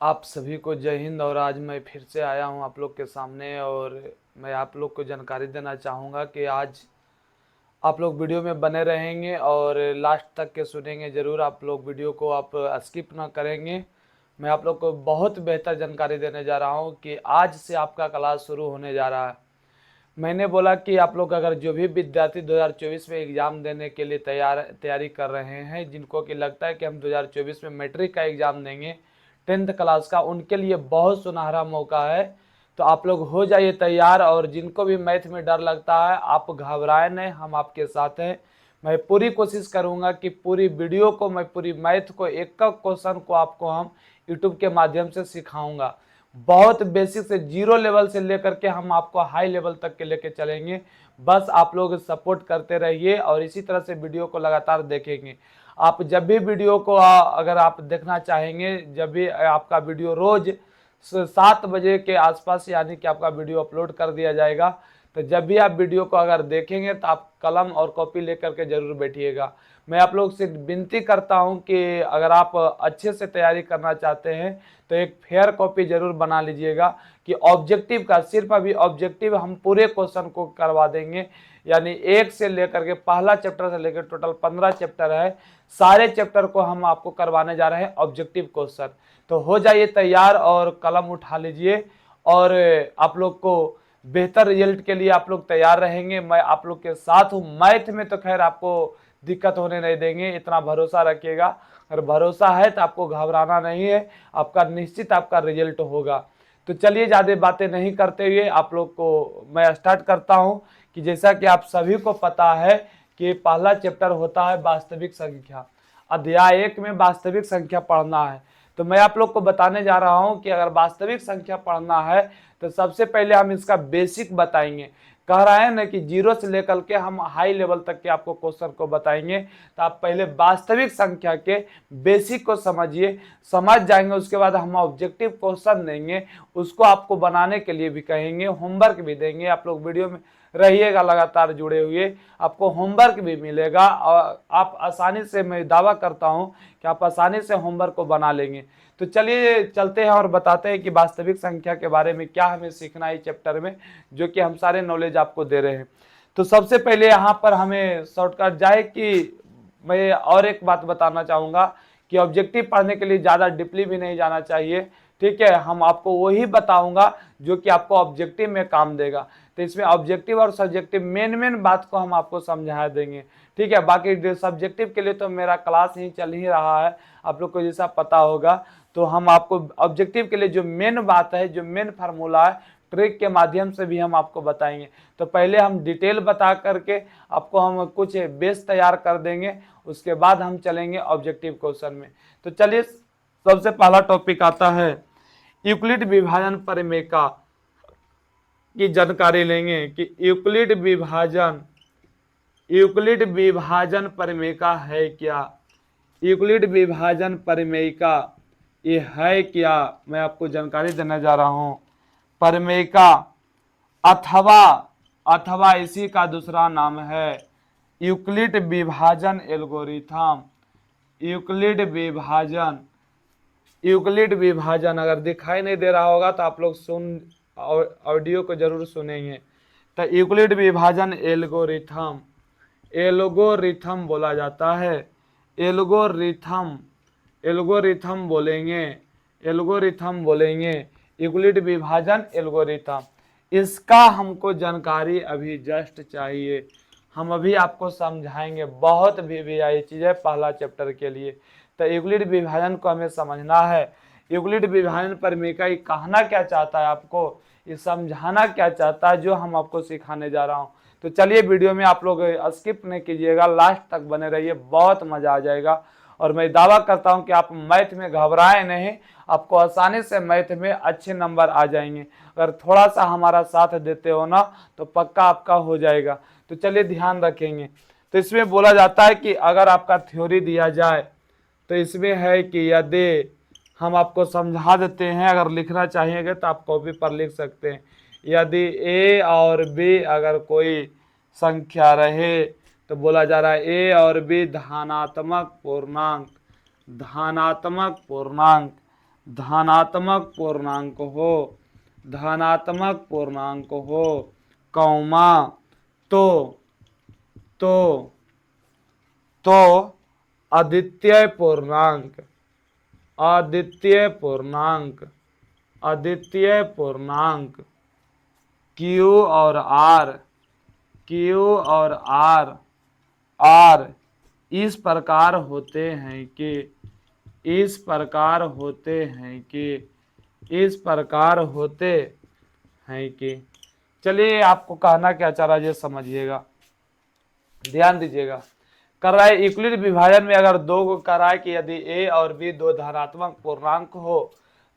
आप सभी को जय हिंद। और आज मैं फिर से आया हूं आप लोग के सामने, और मैं आप लोग को जानकारी देना चाहूँगा कि आज आप लोग वीडियो में बने रहेंगे और लास्ट तक के सुनेंगे ज़रूर। आप लोग वीडियो को आप स्किप ना करेंगे। मैं आप लोग को बहुत बेहतर जानकारी देने जा रहा हूं कि आज से आपका क्लास शुरू होने जा रहा है। मैंने बोला कि आप लोग अगर जो भी विद्यार्थी 2024 में एग्ज़ाम देने के लिए तैयारी कर रहे हैं, जिनको कि लगता है कि हम 2024 में मैट्रिक का एग्ज़ाम देंगे 10th क्लास का, उनके लिए बहुत सुनहरा मौका है। तो आप लोग हो जाइए तैयार। और जिनको भी मैथ में डर लगता है, आप घबराएं नहीं, हम आपके साथ हैं। मैं पूरी कोशिश करूंगा कि पूरी वीडियो को, मैं पूरी मैथ को, एक एक क्वेश्चन को आपको हम यूट्यूब के माध्यम से सिखाऊंगा। बहुत बेसिक से जीरो लेवल से लेकर के हम आपको हाई लेवल तक के लेके चलेंगे। बस आप लोग सपोर्ट करते रहिए और इसी तरह से वीडियो को लगातार देखेंगे। आप जब भी वीडियो को अगर आप देखना चाहेंगे, जब भी आपका वीडियो रोज 7 बजे के आसपास यानी कि आपका वीडियो अपलोड कर दिया जाएगा, तो जब भी आप वीडियो को अगर देखेंगे तो आप कलम और कॉपी लेकर के जरूर बैठिएगा। मैं आप लोग से विनती करता हूं कि अगर आप अच्छे से तैयारी करना चाहते हैं तो एक फेयर कॉपी जरूर बना लीजिएगा कि ऑब्जेक्टिव का, सिर्फ अभी ऑब्जेक्टिव हम पूरे क्वेश्चन को करवा देंगे। यानी एक से लेकर के पहला चैप्टर से लेकर टोटल 15 चैप्टर है, सारे चैप्टर को हम आपको करवाने जा रहे हैं ऑब्जेक्टिव क्वेश्चन। तो हो जाइए तैयार और कलम उठा लीजिए, और आप लोग को बेहतर रिजल्ट के लिए आप लोग तैयार रहेंगे। मैं आप लोग के साथ हूँ। मैथ में तो खैर आपको दिक्कत होने नहीं देंगे, इतना भरोसा रखिएगा। अगर भरोसा है तो आपको घबराना नहीं है, आपका निश्चित आपका रिजल्ट होगा। तो चलिए ज़्यादा बातें नहीं करते हुए आप लोग को मैं स्टार्ट करता हूं कि जैसा कि आप सभी को पता है कि पहला चैप्टर होता है वास्तविक संख्या। अध्याय 1 में वास्तविक संख्या पढ़ना है। तो मैं आप लोग को बताने जा रहा हूं कि अगर वास्तविक संख्या पढ़ना है तो सबसे पहले हम इसका बेसिक बताएंगे। कह रहा है ना कि जीरो से लेकर के हम हाई लेवल तक के आपको क्वेश्चन को बताएंगे। तो आप पहले वास्तविक संख्या के बेसिक को समझिए, समझ जाएंगे, उसके बाद हम ऑब्जेक्टिव क्वेश्चन देंगे, उसको आपको बनाने के लिए भी कहेंगे, होमवर्क भी देंगे। आप लोग वीडियो में रहिएगा लगातार जुड़े हुए, आपको होमवर्क भी मिलेगा और आप आसानी से, मैं दावा करता हूं कि आप आसानी से होमवर्क को बना लेंगे। तो चलिए चलते हैं और बताते हैं कि वास्तविक संख्या के बारे में क्या हमें सीखना है चैप्टर में, जो कि हम सारे नॉलेज आपको दे रहे हैं। तो सबसे पहले यहाँ पर हमें शॉर्टकट जाए कि मैं और एक बात बताना चाहूँगा कि ऑब्जेक्टिव पढ़ने के लिए ज़्यादा डीपली भी नहीं जाना चाहिए। ठीक है, हम आपको वही बताऊंगा जो कि आपको ऑब्जेक्टिव में काम देगा। तो इसमें ऑब्जेक्टिव और सब्जेक्टिव मेन मेन बात को हम आपको समझा देंगे। ठीक है, बाकी सब्जेक्टिव के लिए तो मेरा क्लास ही चल ही रहा है, आप लोग को जैसा पता होगा। तो हम आपको ऑब्जेक्टिव के लिए जो मेन बात है, जो मेन फार्मूला है, ट्रिक के माध्यम से भी हम आपको बताएंगे। तो पहले हम डिटेल बता करके आपको हम कुछ बेस तैयार कर देंगे, उसके बाद हम चलेंगे ऑब्जेक्टिव क्वेश्चन में। तो चलिए सबसे पहला टॉपिक आता है यूक्लिड विभाजन प्रमेय की जानकारी लेंगे कि यूक्लिड विभाजन प्रमेय का है क्या। यूक्लिड विभाजन प्रमेय का ये है क्या, मैं आपको जानकारी देने जा रहा हूं। प्रमेय का अथवा अथवा इसी का दूसरा नाम है यूक्लिड विभाजन एल्गोरिथम। यूक्लिड विभाजन यूक्लिड विभाजन अगर दिखाई नहीं दे रहा होगा तो आप लोग ऑडियो को जरूर सुनेंगे। तो यूक्लिड विभाजन एल्गोरिथम, एल्गोरिथम बोला जाता है। एल्गोरिथम, एल्गोरिथम बोलेंगे, एल्गोरिथम बोलेंगे, यूक्लिड विभाजन एल्गोरिथम। इसका हमको जानकारी अभी जस्ट चाहिए, हम अभी आपको समझाएंगे। बहुत भी आई चीज़ है पहला चैप्टर के लिए। तो यूक्लिड विभाजन को हमें समझना है। यूक्लिड विभाजन प्रमेय का ये कहना क्या चाहता है, आपको ये समझाना क्या चाहता है, जो हम आपको सिखाने जा रहा हूँ। तो चलिए वीडियो में आप लोग स्किप नहीं कीजिएगा, लास्ट तक बने रहिए, बहुत मजा आ जाएगा। और मैं दावा करता हूं कि आप मैथ में घबराए नहीं, आपको आसानी से मैथ में अच्छे नंबर आ जाएंगे। अगर थोड़ा सा हमारा साथ देते हो ना तो पक्का आपका हो जाएगा। तो चलिए ध्यान रखेंगे। तो इसमें बोला जाता है कि अगर आपका थ्योरी दिया जाए तो इसमें है कि यदि, हम आपको समझा देते हैं, अगर लिखना चाहिएगा तो आप कॉपी पर लिख सकते हैं। यदि ए और बी अगर कोई संख्या रहे तो बोला जा रहा है ए और बी धनात्मक पूर्णांक, धनात्मक पूर्णांक, धनात्मक पूर्णांक हो, धनात्मक पूर्णांक हो, कौमा तो तो तो अद्वितीय पूर्णांक, अद्वितीय पूर्णांक, अद्वितीय पूर्णांक Q और R, Q और R इस प्रकार होते हैं कि, इस प्रकार होते हैं कि, इस प्रकार होते हैं कि, चलिए आपको कहना क्या चाह रहा है ये समझिएगा, ध्यान दीजिएगा। कर रहा है यूक्लिड विभाजन में अगर दो को कर रहा है कि यदि a और b दो धनात्मक पूर्णांक हो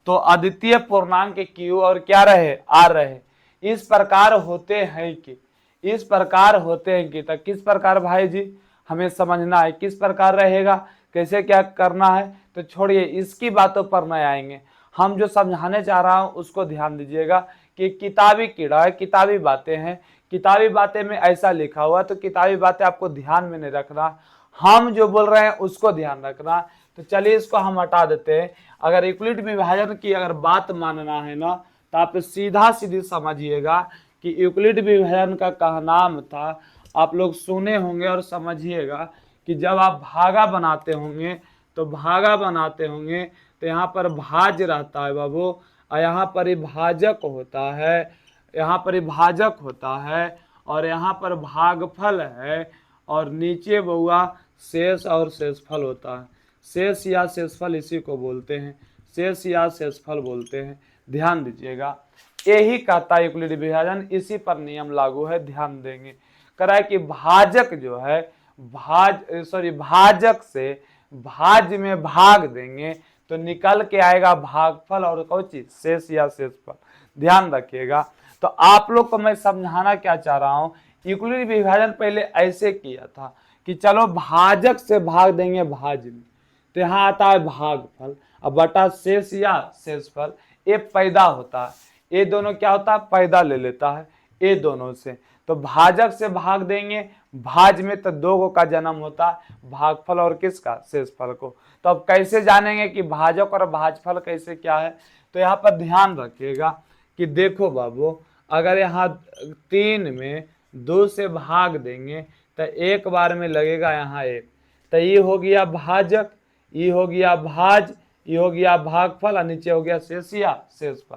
तो अद्वितीय पूर्णांक q और क्या रहे, r रहे। इस प्रकार होते हैं कि, इस प्रकार होते हैं कि, तो किस प्रकार भाई जी हमें समझना है, किस प्रकार रहेगा, कैसे क्या करना है। तो छोड़िए इसकी बातों पर नहीं आएंगे, हम जो समझाने चाह रहा हूं उसको ध्यान दीजिएगा कि किताबी कीड़ा है, किताबी बातें हैं, किताबी बातें में ऐसा लिखा हुआ, तो किताबी बातें आपको ध्यान में नहीं रखना, हम जो बोल रहे हैं उसको ध्यान रखना। तो चलिए इसको हम हटा देते हैं। अगर यूक्लिड विभाजन की अगर बात मानना है ना तो आप सीधा सीधी समझिएगा कि यूक्लिड विभाजन का क्या नाम था, आप लोग सुने होंगे और समझिएगा कि जब आप भागा बनाते होंगे तो भागा बनाते होंगे तो यहाँ पर भाज्य रहता है बाबू, और यहाँ पर भाजक होता है, यहाँ पर भाजक होता है, और यहाँ पर भागफल है, और नीचे बउआ शेष और शेषफल होता है। शेष या शेषफल इसी को बोलते हैं, शेष या शेषफल बोलते हैं, ध्यान दीजिएगा। यही कहता है यूक्लिड विभाजन, इसी पर नियम लागू है, ध्यान देंगे। कह रहा है कि भाजक जो है भाजक से भाज्य में भाग देंगे तो निकल के आएगा भागफल और कौन चीज, शेष या शेषफल, ध्यान रखिएगा। तो आप लोग को मैं समझाना क्या चाह रहा हूं, यूक्लिड विभाजन पहले ऐसे किया था कि चलो भाजक से भाग देंगे भाज्य में, तो यहाँ आता है भागफल, अब बटा शेष या शेषफल, ये पैदा होता है, ये दोनों क्या होता है, पैदा ले लेता है ये दोनों से। तो भाजक से भाग देंगे भाज में तो दो को का जन्म होता है, भागफल और किसका, शेषफल को। तो अब कैसे जानेंगे कि भाजक और भाजफल कैसे क्या है, तो यहाँ पर ध्यान रखिएगा कि देखो बाबू, अगर यहाँ 3 में 2 से भाग देंगे तो एक बार में लगेगा यहाँ 1, तो ये हो गया भाजक, ये हो गया भाज, ये हो गया भागफल, और नीचे हो गया शेष या शेषफल।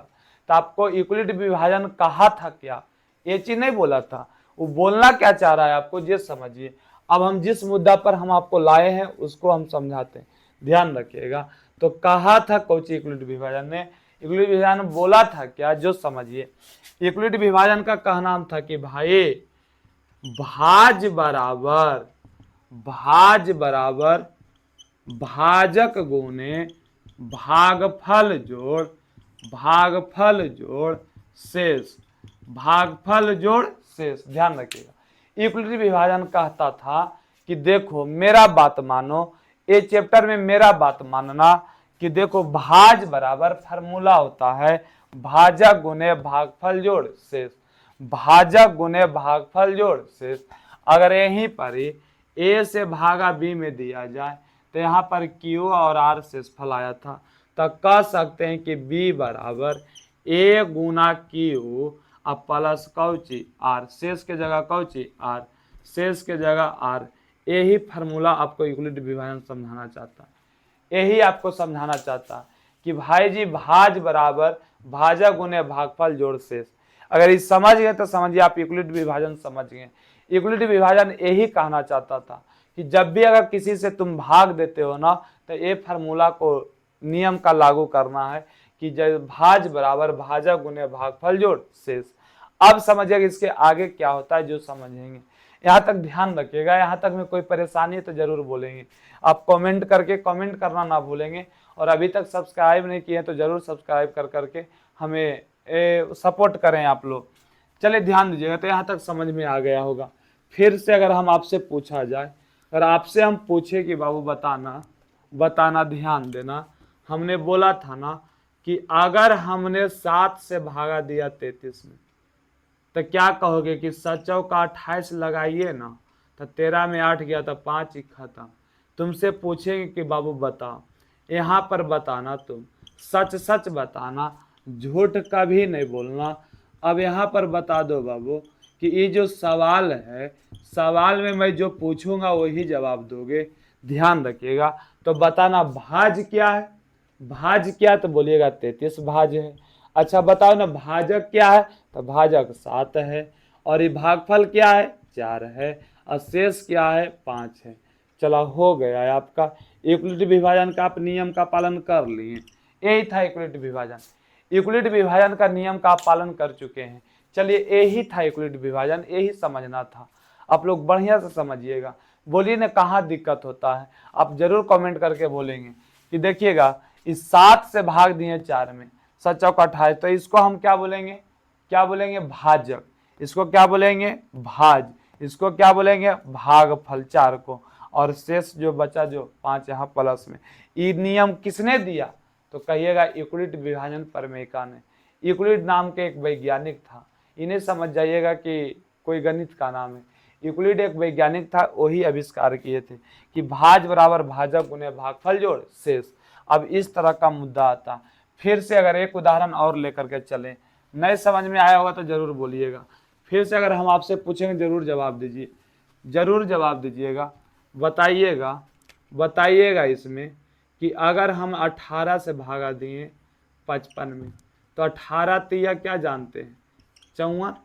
तो आपको यूक्लिड विभाजन कहा था क्या, ये चीज नहीं बोला था, वो बोलना क्या चाह रहा है आपको ये समझिए। अब हम जिस मुद्दा पर हम आपको लाए हैं उसको हम समझाते हैं, ध्यान रखिएगा। तो कहा था कौची यूक्लिड विभाजन ने, यूक्लिड विभाजन बोला था क्या, जो समझिए। यूक्लिड विभाजन का कहना था कि भाई भाज बराबर, भाज बराबर भाजक गुने भागफल जोड़, भागफल जोड़ शेष, भागफल जोड़ शेष, ध्यान रखिएगा। यूक्लिड विभाजन कहता था कि देखो मेरा बात मानो, ये चैप्टर में मेरा बात मानना कि देखो भाज बराबर फार्मूला होता है भाजक गुने भागफल जोड़ शेष, भाजक गुने भागफल जोड़ शेष। अगर यहीं पर ही a से भागा b में दिया जाए तो यहाँ पर q और r शेषफल आया था, तो कह सकते हैं कि b बराबर a गुना q अब प्लस कौची r, शेष के जगह कौची r, शेष के जगह r। यही फार्मूला आपको यूक्लिड विभाजन समझाना चाहता है, यही आपको समझाना चाहता है कि भाई जी भाज बराबर भाजक गुने भागफल जोड़ शेष। अगर ये समझ गए तो समझिए आप यूक्लिड विभाजन समझ गए। यूक्लिड विभाजन यही कहना चाहता था कि जब भी अगर किसी से तुम भाग देते हो ना तो ये फार्मूला को नियम का लागू करना है कि जब भाज बराबर भाजक गुने भागफल जोड़ शेष। अब समझिएगा इसके आगे क्या होता है जो समझेंगे, यहाँ तक ध्यान रखिएगा। यहाँ तक में कोई परेशानी है तो जरूर बोलेंगे, आप कमेंट करके कमेंट करना ना भूलेंगे, और अभी तक सब्सक्राइब नहीं किए तो जरूर सब्सक्राइब कर करके हमें सपोर्ट करें आप लोग। चलिए ध्यान दीजिएगा, तो यहाँ तक समझ में आ गया होगा। फिर से अगर हम आपसे पूछा जाए, अगर आपसे हम पूछे कि बाबू बताना, बताना ध्यान देना, हमने बोला था ना कि अगर हमने 7 से भागा दिया 33 में तो क्या कहोगे कि 7 का 28 लगाइए ना, तो 13 में 8 गया तो 5 ही खत्म। तुमसे पूछेंगे कि बाबू बताओ, यहाँ पर बताना तुम सच सच बताना, झूठ कभी नहीं बोलना। अब यहाँ पर बता दो बाबू कि ये जो सवाल है, सवाल में मैं जो पूछूंगा वही जवाब दोगे, ध्यान रखिएगा। तो बताना भाज क्या है, भाज क्या, तो बोलिएगा 33 भाज है। अच्छा बताओ ना भाजक क्या है, तो भाजक 7 है। और ये भागफल क्या है, 4 है। और शेष क्या है, 5 है। चलो हो गया है आपका यूक्लिड विभाजन का, आप नियम का पालन कर लिए। यही था यूक्लिड विभाजन, यूक्लिड विभाजन का नियम का आप पालन कर चुके हैं। चलिए यही था यूक्लिड विभाजन, यही समझना था। आप लोग बढ़िया से समझिएगा। बोलिए ना कहाँ दिक्कत होता है, आप जरूर कमेंट करके बोलेंगे कि देखिएगा इस 7 से भाग दिए 4 में, 7 चौक 28, तो इसको हम क्या बोलेंगे, क्या बोलेंगे, भाजक। इसको क्या बोलेंगे, भाज। इसको क्या बोलेंगे, भागफल 4 को। और शेष जो बचा जो 5 यहाँ प्लस में, ये नियम किसने दिया, तो कहिएगा यूक्लिड विभाजन प्रमेय ने। यूक्लिड नाम के एक वैज्ञानिक था, इन्हें समझ जाइएगा कि कोई गणित का नाम है। यूक्लिड एक वैज्ञानिक था, वही आविष्कार किए थे कि भाज बराबर भाजक गुने भागफल जोड़ शेष। अब इस तरह का मुद्दा आता। फिर से अगर एक उदाहरण और लेकर के चलें, नए समझ में आया होगा तो जरूर बोलिएगा। फिर से अगर हम आपसे पूछेंगे जरूर जवाब दीजिए, जरूर जवाब दीजिएगा। बताइएगा, बताइएगा इसमें कि अगर हम 18 से भागा दिए 55 में, तो 18 तिया क्या जानते हैं, 54।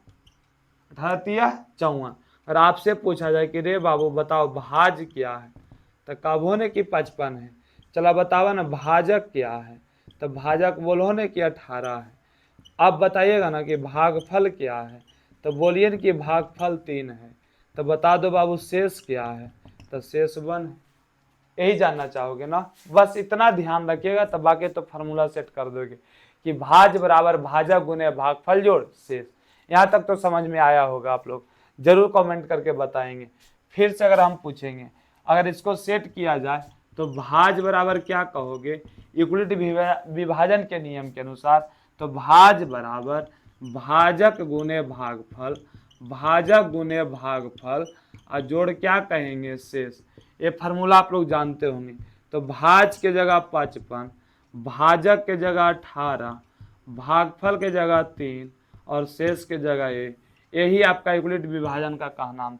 18 तिया 54। और आपसे पूछा जाए कि रे बाबू बताओ भाज क्या है, तो कहो ने कि 55 है। चला बताओ ना भाजक क्या है, तो भाजक बोलो ने कि 18 है। अब बताइएगा ना कि भागफल क्या है, तो बोलिए ना कि भागफल 3 है। तो बता दो बाबू शेष क्या है, तो शेष 1 है। यही जानना चाहोगे ना, बस इतना ध्यान रखिएगा, तब बाकी तो फार्मूला सेट कर दोगे कि भाज बराबर भाजक गुने भागफल जोड़ शेष। यहाँ तक तो समझ में आया होगा, आप लोग जरूर कमेंट करके बताएंगे। फिर से अगर हम पूछेंगे, अगर इसको सेट किया जाए तो भाज बराबर क्या कहोगे, यूक्लिड विभाजन के नियम के अनुसार, तो भाज बराबर भाजक गुने भागफल, भाजक गुने भागफल और जोड़ क्या कहेंगे शेष। ये फार्मूला आप लोग जानते होंगे। तो भाज के जगह 55, भाजक के जगह 18, भागफल के जगह 3 और शेष के जगह 1। यही आपका यूक्लिड विभाजन का कहना था,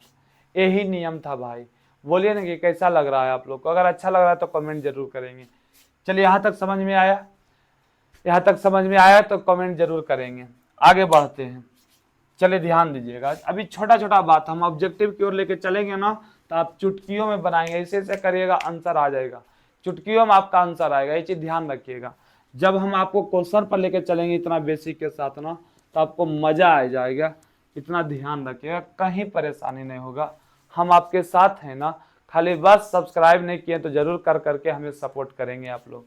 यही नियम था भाई। बोलिए ना कि कैसा लग रहा है आप लोग को, अगर अच्छा लग रहा है तो कमेंट जरूर करेंगे। चलिए यहाँ तक समझ में आया, यहाँ तक समझ में आया तो कमेंट जरूर करेंगे। आगे बढ़ते हैं, चलिए ध्यान दीजिएगा। अभी छोटा छोटा बात, हम ऑब्जेक्टिव की ओर लेके चलेंगे ना, तो आप चुटकियों में बनाएंगे, ऐसे करिएगा आंसर आ जाएगा, चुटकियों में आपका आंसर आएगा। ये चीज ध्यान रखिएगा। जब हम आपको क्वेश्चन पर लेके चलेंगे इतना बेसिक के साथ ना, तो आपको मजा आ जाएगा। इतना ध्यान रखिएगा, कहीं परेशानी नहीं होगा, हम आपके साथ हैं ना। खाली बस सब्सक्राइब नहीं किए तो जरूर कर करके हमें सपोर्ट करेंगे आप लोग।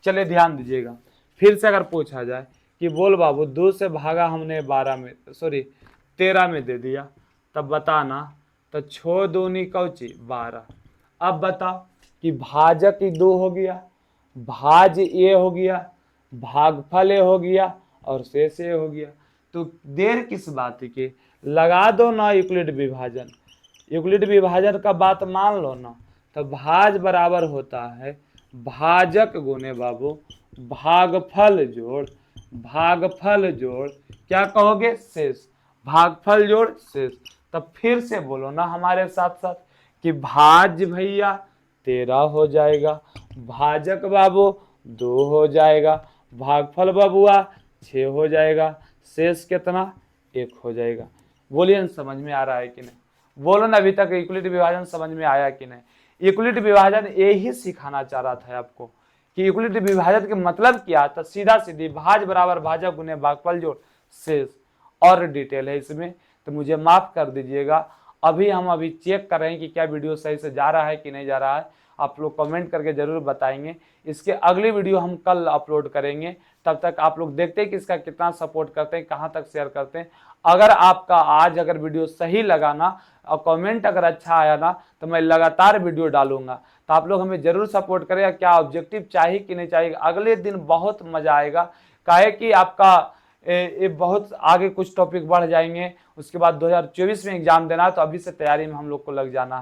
चलिए ध्यान दीजिएगा। फिर से अगर पूछा जाए कि बोल बाबू 2 से भागा हमने 12 में, सॉरी 13 में दे दिया, तब बताना, तो 6 दूनी कौची 12। अब बताओ कि भाजक 2 हो गया, भाज ये हो गया, भागफल ये हो गया और शेष ये हो गया। तो देर किस बात की, लगा दो ना यूक्लिड विभाजन। यूक्लिड विभाजन का बात मान लो ना, तो भाज बराबर होता है भाजक गुने बाबू भागफल जोड़, भागफल जोड़ क्या कहोगे शेष, भागफल जोड़ शेष। तब फिर से बोलो ना हमारे साथ साथ कि भाज भैया 13 हो जाएगा, भाजक बाबू 2 हो जाएगा, भागफल बाबुआ 6 हो जाएगा, शेष कितना 1 हो जाएगा। बोलिए ना समझ में आ रहा है कि नहीं, बोलो ना अभी तक यूक्लिड विभाजन समझ में आया कि नहीं। यूक्लिड विभाजन यही सिखाना चाह रहा था आपको कि यूक्लिड विभाजन के मतलब क्या, तो सीधा सीधी भाज बराबर भाजक गुने भागफल जोड़ शेष। और डिटेल है इसमें तो मुझे माफ कर दीजिएगा। अभी चेक कर रहे हैं कि क्या वीडियो सही से जा रहा है कि नहीं जा रहा है। आप लोग कमेंट करके जरूर बताएंगे। इसके अगली वीडियो हम कल अपलोड करेंगे। तब तक आप लोग देखते हैं कि इसका कितना सपोर्ट करते हैं, कहाँ तक शेयर करते हैं। अगर आपका आज अगर वीडियो सही लगा ना और कमेंट अगर अच्छा आया ना, तो मैं लगातार वीडियो डालूंगा। तो आप लोग हमें जरूर सपोर्ट करेगा। क्या ऑब्जेक्टिव चाहिए कि नहीं चाहिए, अगले दिन बहुत मजा आएगा। काहे कि आपका ये बहुत आगे कुछ टॉपिक बढ़ जाएंगे। उसके बाद 2024 में एग्जाम देना है, तो अभी से तैयारी में हम लोग को लग जाना है।